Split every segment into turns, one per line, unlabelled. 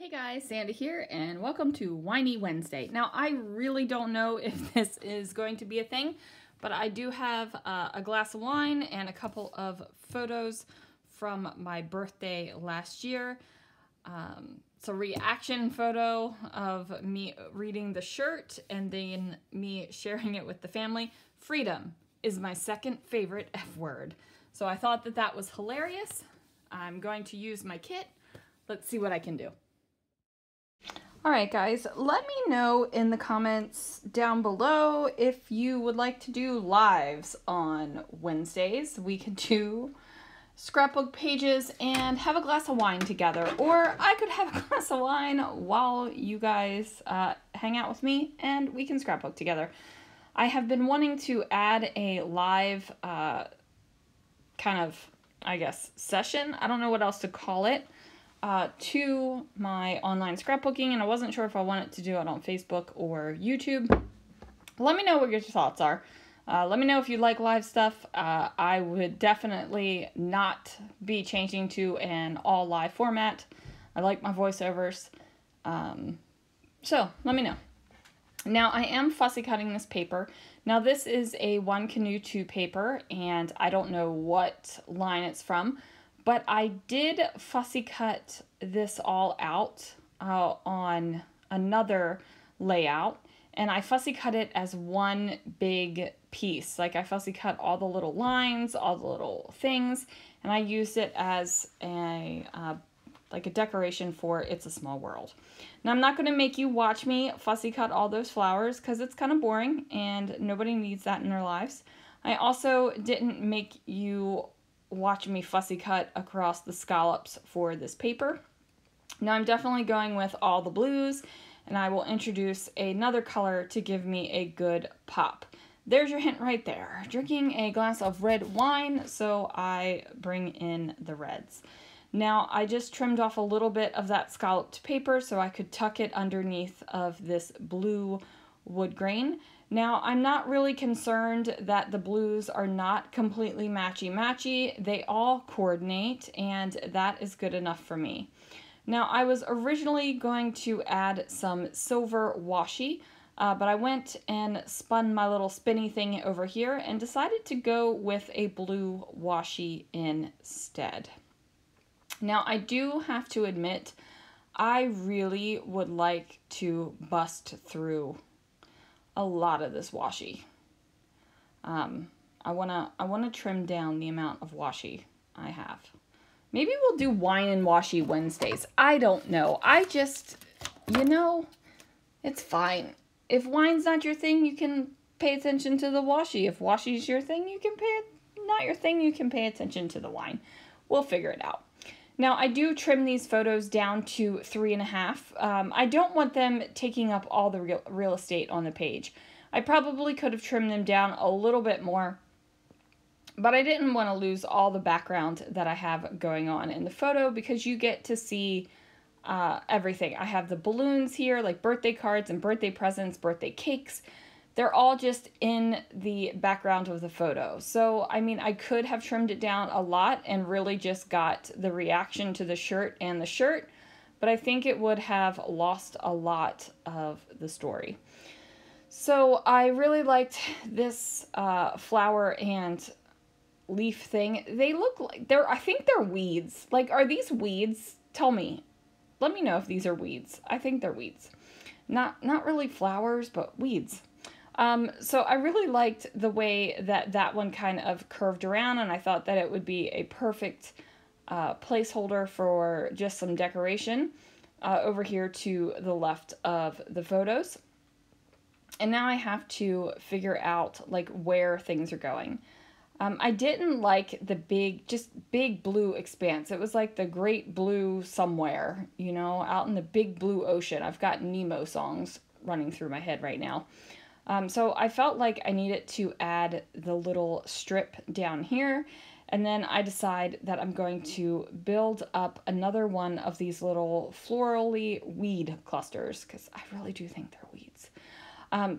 Hey guys, Sandy here, and welcome to Whiny Wednesday. Now, I really don't know if this is going to be a thing, but I do have a glass of wine and a couple of photos from my birthday last year. It's a reaction photo of me reading the shirt and then me sharing it with the family. Freedom is my second favorite F word. So I thought that that was hilarious. I'm going to use my kit. Let's see what I can do. Alright guys, let me know in the comments down below if you would like to do lives on Wednesdays. We could do scrapbook pages and have a glass of wine together, or I could have a glass of wine while you guys hang out with me and we can scrapbook together. I have been wanting to add a live kind of, I guess, session. I don't know what else to call it. To my online scrapbooking, and I wasn't sure if I wanted to do it on Facebook or YouTube. Let me know what your thoughts are. Let me know if you like live stuff. I would definitely not be changing to an all live format. I like my voiceovers. So let me know. Now I am fussy cutting this paper. Now this is a One Canoe 2 paper, and I don't know what line it's from. But I did fussy cut this all out on another layout, and I fussy cut it as one big piece. Like I fussy cut all the little lines, all the little things, and I used it as a like a decoration for It's a Small World. Now I'm not going to make you watch me fussy cut all those flowers because it's kind of boring and nobody needs that in their lives. I also didn't make you watch me fussy cut across the scallops for this paper. Now I'm definitely going with all the blues, and I will introduce another color to give me a good pop. There's your hint right there. Drinking a glass of red wine, so I bring in the reds. Now I just trimmed off a little bit of that scalloped paper so I could tuck it underneath of this blue wood grain. Now, I'm not really concerned that the blues are not completely matchy-matchy. They all coordinate, and that is good enough for me. Now, I was originally going to add some silver washi, but I went and spun my little spinny thing over here and decided to go with a blue washi instead. Now, I do have to admit, I really would like to bust through a lot of this washi. I wanna trim down the amount of washi I have. Maybe we'll do wine and washi Wednesdays. I don't know. I just, you know, it's fine. If wine's not your thing, you can pay attention to the washi. If washi's your thing, you can not your thing, you can pay attention to the wine. We'll figure it out. Now, I do trim these photos down to 3.5. I don't want them taking up all the real estate on the page. I probably could have trimmed them down a little bit more, but I didn't want to lose all the background that I have going on in the photo because you get to see everything. I have the balloons here, like birthday cards and birthday presents, birthday cakes. They're all just in the background of the photo. So, I mean, I could have trimmed it down a lot and really just got the reaction to the shirt and the shirt, but I think it would have lost a lot of the story. So, I really liked this flower and leaf thing. They look like I think they're weeds. Like, are these weeds? Tell me. Let me know if these are weeds. I think they're weeds. Not really flowers, but weeds. So I really liked the way that that one kind of curved around, and I thought that it would be a perfect placeholder for just some decoration over here to the left of the photos. And now I have to figure out like where things are going. I didn't like the big blue expanse. It was like the great blue somewhere, you know, out in the big blue ocean. I've got Nemo songs running through my head right now. So I felt like I needed to add the little strip down here, and then I decide that I'm going to build up another one of these little florally weed clusters, because I really do think they're weeds.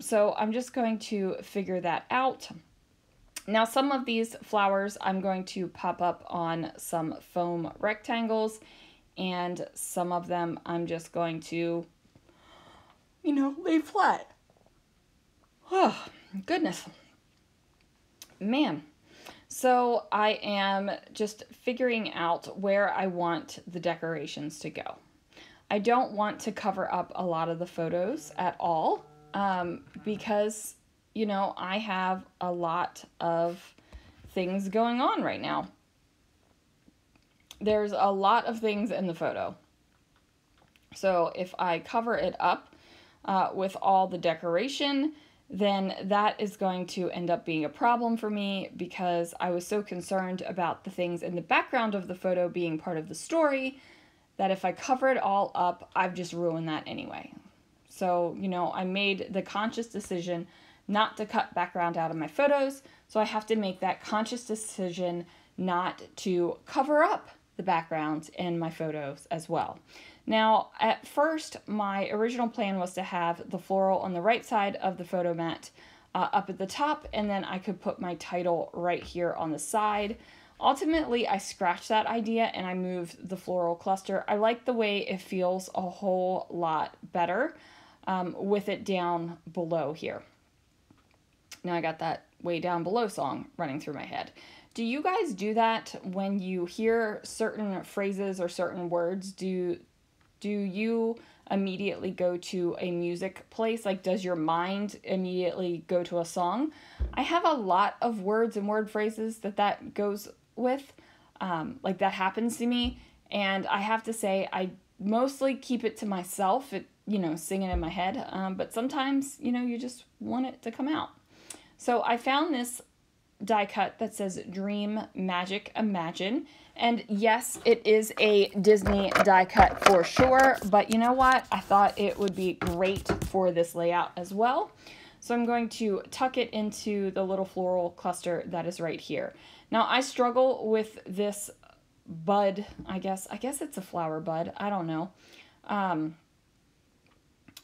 So I'm just going to figure that out. Now some of these flowers I'm going to pop up on some foam rectangles, and some of them I'm just going to, lay flat. Oh, goodness. Man. So I am just figuring out where I want the decorations to go. I don't want to cover up a lot of the photos at all because, I have a lot of things going on right now. There's a lot of things in the photo. So if I cover it up with all the decoration, then that is going to end up being a problem for me because I was so concerned about the things in the background of the photo being part of the story that if I cover it all up, I've just ruined that anyway. So, I made the conscious decision not to cut background out of my photos, so I have to make that conscious decision not to cover up the background in my photos as well. Now, at first, my original plan was to have the floral on the right side of the photo mat up at the top, and then I could put my title right here on the side. Ultimately, I scratched that idea and I moved the floral cluster. I like the way it feels a whole lot better with it down below here. Now I got that way down below song running through my head. Do you guys do that when you hear certain phrases or certain words? Do you immediately go to a music place? Like, does your mind immediately go to a song? I have a lot of words and word phrases that goes with, like that happens to me. And I have to say, I mostly keep it to myself, sing it in my head. But sometimes, you just want it to come out. So I found this die cut that says Dream Magic Imagine. And yes, it is a Disney die cut for sure, but you know what? I thought it would be great for this layout as well. So I'm going to tuck it into the little floral cluster that is right here. Now I struggle with this bud, I guess it's a flower bud, I don't know,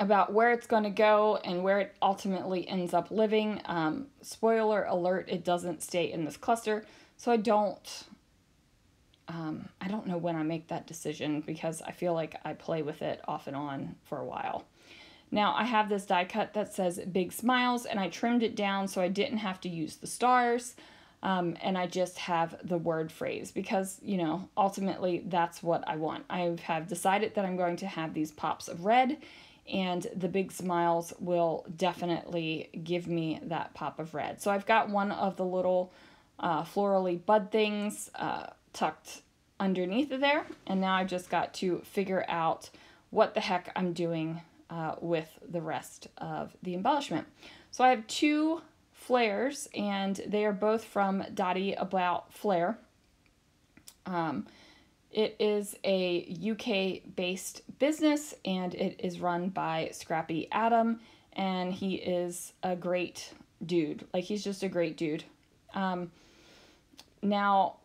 about where it's going to go and where it ultimately ends up living. Spoiler alert, it doesn't stay in this cluster, so I don't know when I make that decision because I feel like I play with it off and on for a while. Now I have this die cut that says Big Smiles, and I trimmed it down so I didn't have to use the stars, and I just have the word phrase because, ultimately that's what I want. I have decided that I'm going to have these pops of red, and the Big Smiles will definitely give me that pop of red. So I've got one of the little florally bud things tucked underneath of there, and now I've just got to figure out what the heck I'm doing with the rest of the embellishment. So I have two flares, and they are both from Dottie About Flair. It is a UK-based business, and it is run by Scrappy Adam, and he is a great dude. Like, he's just a great dude. Now,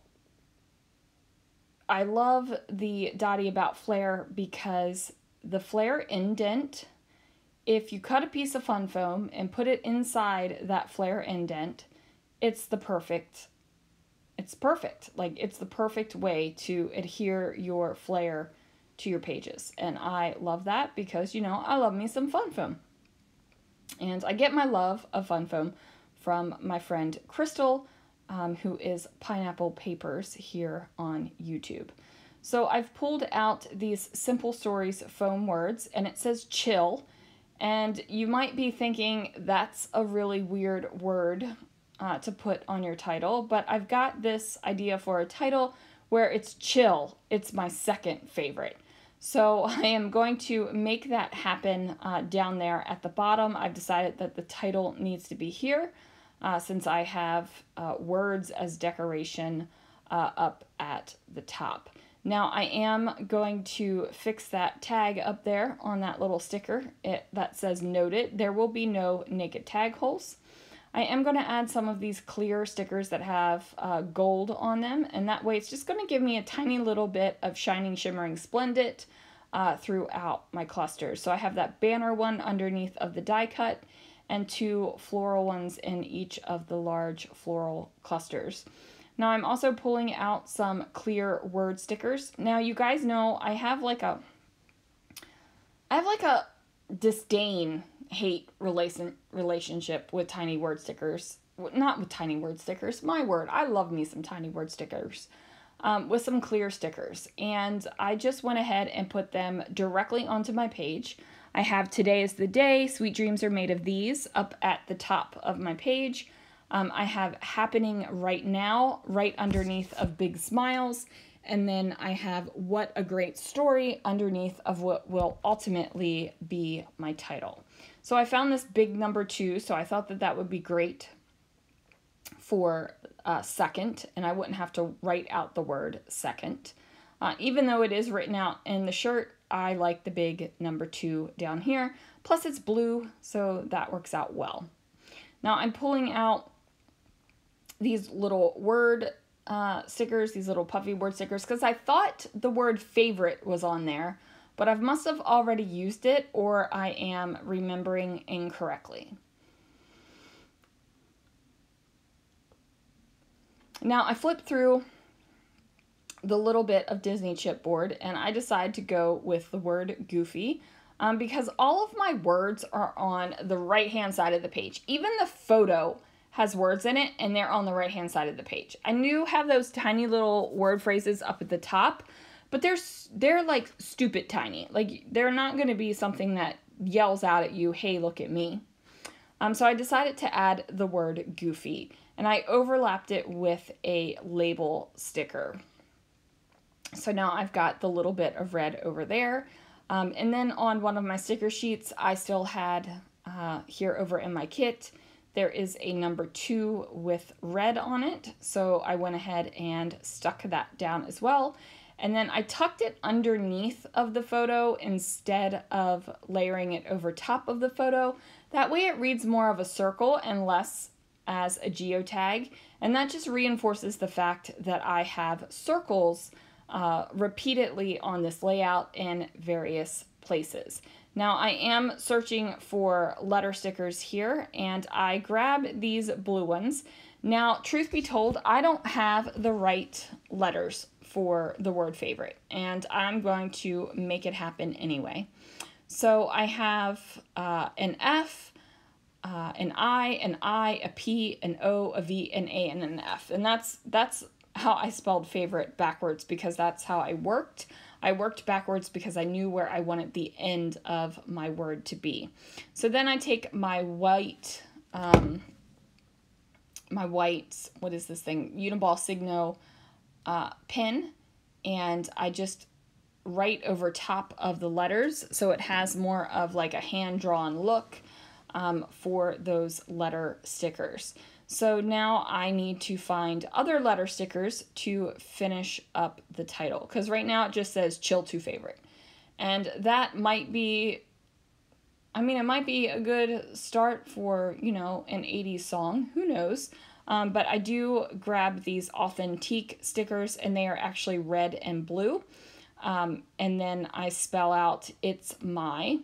I love the Dottie About Flair because the flare indent, if you cut a piece of fun foam and put it inside that flare indent, it's perfect. Like, it's the perfect way to adhere your flare to your pages. And I love that because, I love me some fun foam. And I get my love of fun foam from my friend Crystal, who is Pineapple Papers here on YouTube. So I've pulled out these Simple Stories foam words, and it says chill. And you might be thinking that's a really weird word to put on your title, but I've got this idea for a title where it's chill. It's my second favorite. So I am going to make that happen down there at the bottom. I've decided that the title needs to be here since I have words as decoration up at the top. Now I am going to fix that tag up there on that little sticker that says noted. There will be no naked tag holes. I am going to add some of these clear stickers that have gold on them, and that way it's just going to give me a tiny little bit of shining, shimmering, splendid throughout my clusters. So I have that banner one underneath of the die cut and two floral ones in each of the large floral clusters. Now I'm also pulling out some clear word stickers. Now you guys know I have like a disdain-hate relationship with tiny word stickers. Not with tiny word stickers, my word. I love me some tiny word stickers. With some clear stickers. And I just went ahead and put them directly onto my page. I have Today is the Day, Sweet Dreams Are Made of These up at the top of my page. I have Happening Right Now right underneath of Big Smiles. And then I have What a Great Story underneath of what will ultimately be my title. So I found this big number 2, so I thought that that would be great for second, and I wouldn't have to write out the word second. Even though it is written out in the shirt, I like the big number 2 down here. Plus it's blue, so that works out well. Now I'm pulling out these little word stickers, these little puffy word stickers, because I thought the word favorite was on there, but I must have already used it, or I am remembering incorrectly. Now I flipped through the little bit of Disney chipboard and I decided to go with the word Goofy because all of my words are on the right hand side of the page. Even the photo has words in it and they're on the right hand side of the page. I do have those tiny little word phrases up at the top, but they're like stupid tiny. Like they're not going to be something that yells out at you, hey, look at me. So I decided to add the word Goofy. And I overlapped it with a label sticker. So now I've got the little bit of red over there. And then on one of my sticker sheets, I still had here over in my kit, there is a number 2 with red on it. So I went ahead and stuck that down as well. And then I tucked it underneath of the photo instead of layering it over top of the photo. That way it reads more of a circle and less as a geotag, and that just reinforces the fact that I have circles repeatedly on this layout in various places. Now I am searching for letter stickers here, and I grab these blue ones. Now, truth be told, I don't have the right letters for the word favorite, and I'm going to make it happen anyway. So I have an F, an I, a P, an O, a V, an A, and an F. And that's how I spelled favorite backwards because that's how I worked. I worked backwards because I knew where I wanted the end of my word to be. So then I take my white, what is this thing? Uniball Signo pen, and I just write over top of the letters so it has more of like a hand-drawn look for those letter stickers. So now I need to find other letter stickers to finish up the title, because right now it just says Chill to Favorite. And that might be, I mean, it might be a good start for, you know, an 80s song, who knows. But I do grab these Authentique stickers, and they are actually red and blue. And then I spell out It's My.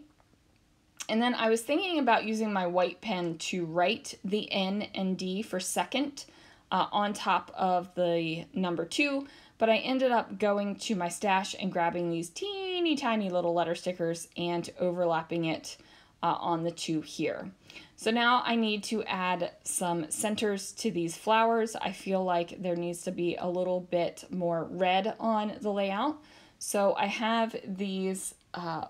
And then I was thinking about using my white pen to write the N and D for second on top of the number 2, but I ended up going to my stash and grabbing these teeny tiny little letter stickers and overlapping it on the 2 here. So now I need to add some centers to these flowers. I feel like there needs to be a little bit more red on the layout. So I have these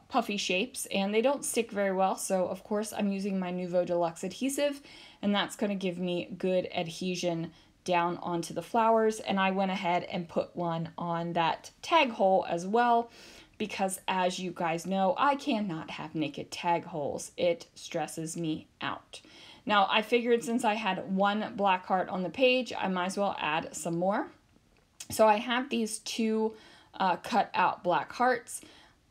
puffy shapes, and they don't stick very well, so of course I'm using my Nuvo Deluxe adhesive, and that's going to give me good adhesion down onto the flowers. And I went ahead and put one on that tag hole as well, because as you guys know, I cannot have naked tag holes. It stresses me out. Now I figured since I had one black heart on the page, I might as well add some more. So I have these 2 cut out black hearts.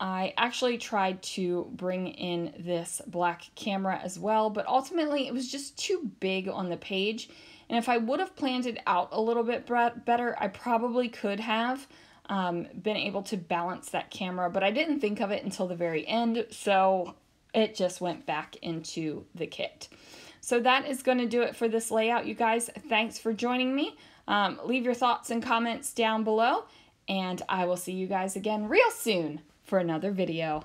I actually tried to bring in this black camera as well, but ultimately it was just too big on the page. And if I would have planned it out a little bit better, I probably could have been able to balance that camera, but I didn't think of it until the very end, so it just went back into the kit. So that is going to do it for this layout, you guys. Thanks for joining me. Leave your thoughts and comments down below, and I will see you guys again real soon for another video.